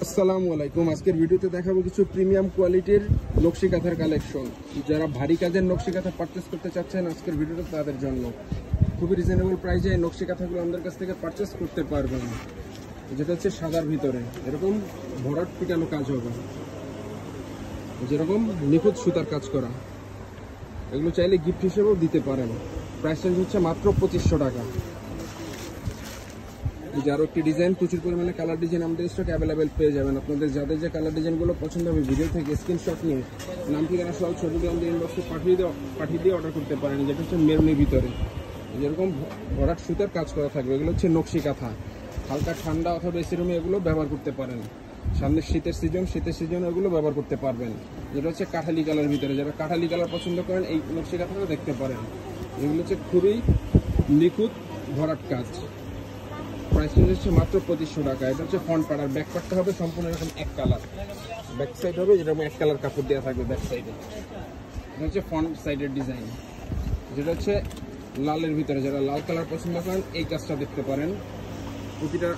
আসসালামু আলাইকুম। আজকের ভিডিওতে দেখাবো কিছু প্রিমিয়াম কোয়ালিটির নকশি কাঁথার কালেকশন। যারা ভারী কাজের নকশি কাঁথা পারচেস করতে চাচ্ছেন আজকের ভিডিওটা তাদের জন্য। খুবই রিজনেবল প্রাইসে এই নকশি কাঁথাগুলো আমাদের কাছ থেকে পারচেস করতে পারবেন। যেটা হচ্ছে সাদার ভিতরে এরকম ভরাট পিটানো কাজ হবে, যেরকম নিখুঁত সুতার কাজ করা। এগুলো চাইলে গিফট হিসেবেও দিতে পারেন। প্রাইস রেঞ্জ হচ্ছে মাত্র 2500 টাকা। আরও একটি ডিজাইন, প্রচুর পরিমাণে কালার ডিজাইন আমাদের স্টক অ্যাভেলেবেল পেয়ে যাবেন। আপনাদের যাদের যে কালার ডিজাইনগুলো পছন্দ হবে ভিডিও থেকে স্ক্রিনশট নিয়ে নাম ঠিকানা সহ ছবিগুলো আমাদের ইনবক্সে পাঠিয়ে দিয়ে অর্ডার করতে পারেন। যেটা হচ্ছে মেরুনের ভিতরে যেরকম ভরাট সুতার কাজ করা থাকবে। এগুলো হচ্ছে নকশি কাঁথা। হালকা ঠান্ডা অথবা এসি রুমে এগুলো ব্যবহার করতে পারেন। সামনে শীতের সিজন এগুলো ব্যবহার করতে পারবেন। যেটা হচ্ছে কাঠালি কালার ভিতরে, যারা কাঠালি কালার পছন্দ করেন এই নকশি কাঁথাটা দেখতে পারেন। এগুলো হচ্ছে খুবই নিখুঁত ভরাট কাজ। প্রাইস হচ্ছে মাত্র 2500 টাকা। এটা হচ্ছে ফ্রন্ট পার্ট, আর ব্যাক পার্টটা হবে সম্পূর্ণ এরকম এক কালার। ব্যাক সাইড হবে যেরকম এক কালার কাপড় দেওয়া থাকবে ব্যাক সাইডে। এটা হচ্ছে ফ্রন্ট সাইডের ডিজাইন, যেটা হচ্ছে লালের ভিতরে। যারা লাল কালার পছন্দ করেন এই কাজটা দেখতে পারেন। প্রতিটা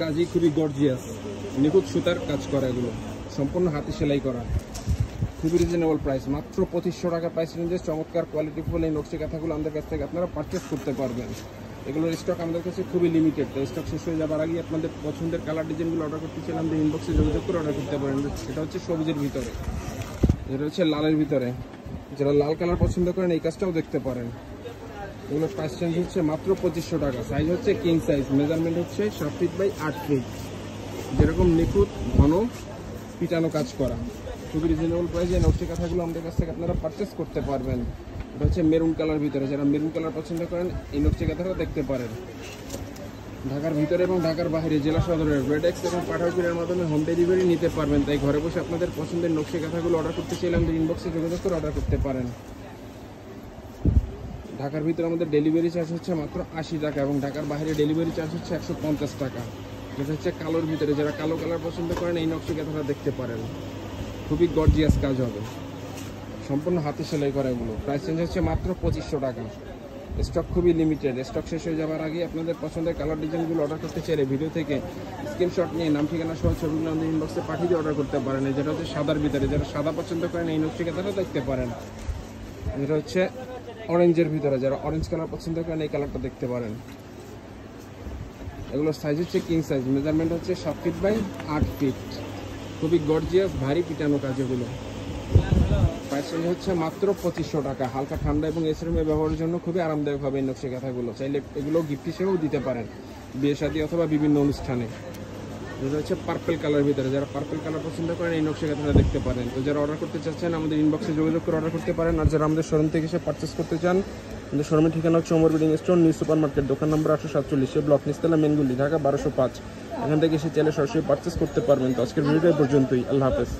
কাজই খুবই গর্জিয়াস, নিখুঁত সুতার কাজ করা, এগুলো সম্পূর্ণ হাতে সেলাই করা। খুবই রিজনেবল প্রাইস, মাত্র 2500 টাকা প্রাইস রেঞ্জে চমৎকার কোয়ালিটিফুল এই নকশি কাঁথাগুলো আমাদের কাছ থেকে আপনারা পারচেস করতে পারবেন। এগুলোর স্টক আমাদের কাছে খুবই লিমিটেড। স্টক শেষ হয়ে যাবার আগে আপনাদের পছন্দের কালার ডিজাইনগুলো অর্ডার করতে চাইলে আমাদের ইনবক্সে যোগাযোগ করে অর্ডার করতে পারেন। এটা হচ্ছে সবুজের ভিতরে, যেটা হচ্ছে লালের ভিতরে। যারা লাল কালার পছন্দ করেন এই কাজটাও দেখতে পারেন। এগুলোর প্রাইস রেঞ্জ হচ্ছে মাত্র 2500 টাকা। সাইজ হচ্ছে কিং সাইজ, মেজারমেন্ট হচ্ছে 7 ফিট বাই 8 ফিট। যেরকম নিখুঁত ঘন পিটানো কাজ করা, খুবই রিজনেবল প্রাইসে এই নকশি কাঁথাগুলো আমাদের কাছ থেকে আপনারা পারচেস করতে পারবেন। এটা হচ্ছে মেরুন কালার ভিতরে। যারা মেরুন কালার পছন্দ করেন এই নকশি কাঁথাটা দেখতে পারেন। ঢাকার ভিতরে এবং ঢাকার বাইরে জেলা সদরের রেডেক্স এবং পাঠাকুরের মাধ্যমে হোম ডেলিভারি নিতে পারবেন। তাই ঘরে বসে আপনাদের পছন্দের নকশি কাঁথাগুলো অর্ডার করতে চাইলে আমাদের ইনবক্সে যোগাযোগ করে অর্ডার করতে পারেন। ঢাকার ভিতরে আমাদের ডেলিভারি চার্জ হচ্ছে মাত্র 80 টাকা এবং ঢাকার বাইরে ডেলিভারি চার্জ হচ্ছে 150 টাকা। যেটা হচ্ছে কালোর ভিতরে। যারা কালো কালার পছন্দ করেন এই নকশি কাঁথাটা দেখতে পারেন। খুবই গর্জিয়াস কাজ হবে, সম্পূর্ণ হাতে সেলাই করা। এগুলো প্রাইস রেঞ্জ হচ্ছে মাত্র 2500 টাকা। স্টক খুবই লিমিটেড। স্টক শেষ হয়ে যাওয়ার আগে আপনাদের পছন্দের কালার ডিজাইনগুলো অর্ডার করতে চাইলে ভিডিও থেকে স্ক্রিনশট নিয়ে নাম ঠিকানা সহ ছবিগুলো আমাদের ইনবক্সে পাঠিয়ে দিয়ে অর্ডার করতে পারেন। যেটা হচ্ছে সাদার ভিতরে। যারা সাদা পছন্দ করেন এই নকশি কাঁথাটা দেখতে পারেন। যেটা হচ্ছে অরেঞ্জের ভিতরে। যারা অরেঞ্জ কালার পছন্দ করেন এই কালারটা দেখতে পারেন। এগুলোর সাইজ হচ্ছে কিং সাইজ, মেজারমেন্ট হচ্ছে 7 ফিট বাই 8 ফিট। খুবই গর্জিয়াস ভারী পিটানো কাজ। এগুলো প্রাইস হচ্ছে মাত্র 2500 টাকা। হালকা ঠান্ডা এবং এসি রুমে ব্যবহারের জন্য খুবই আরামদায়ক হবে এই নকশি কাঁথাগুলো। চাইলে এগুলো গিফট হিসেবেও দিতে পারেন বিয়ে শাদী অথবা বিভিন্ন অনুষ্ঠানে। যেটা হচ্ছে পার্পল কালার ভিতরে। যারা পার্পল কালার পছন্দ করেন এই নকশি কাঁথাটা দেখতে পারেন। তো যারা অর্ডার করতে চাচ্ছেন আমাদের ইনবক্সে যোগাযোগ করে অর্ডার করতে পারেন। আর যারা আমাদের শোরুম থেকে এসে পারচেস করতে চান, আমাদের শোরুমের ঠিকানা হচ্ছে Omar building store, new super market, দোকান নম্বর 847, ব্লক নিচতলা, মেনগুলি, ঢাকা 1205। এখান থেকে এসে চাইলে সরাসরি পারচেস করতে পারবেন। তো আজকের ভিডিওটা পর্যন্তই। আল্লাহ হাফেজ।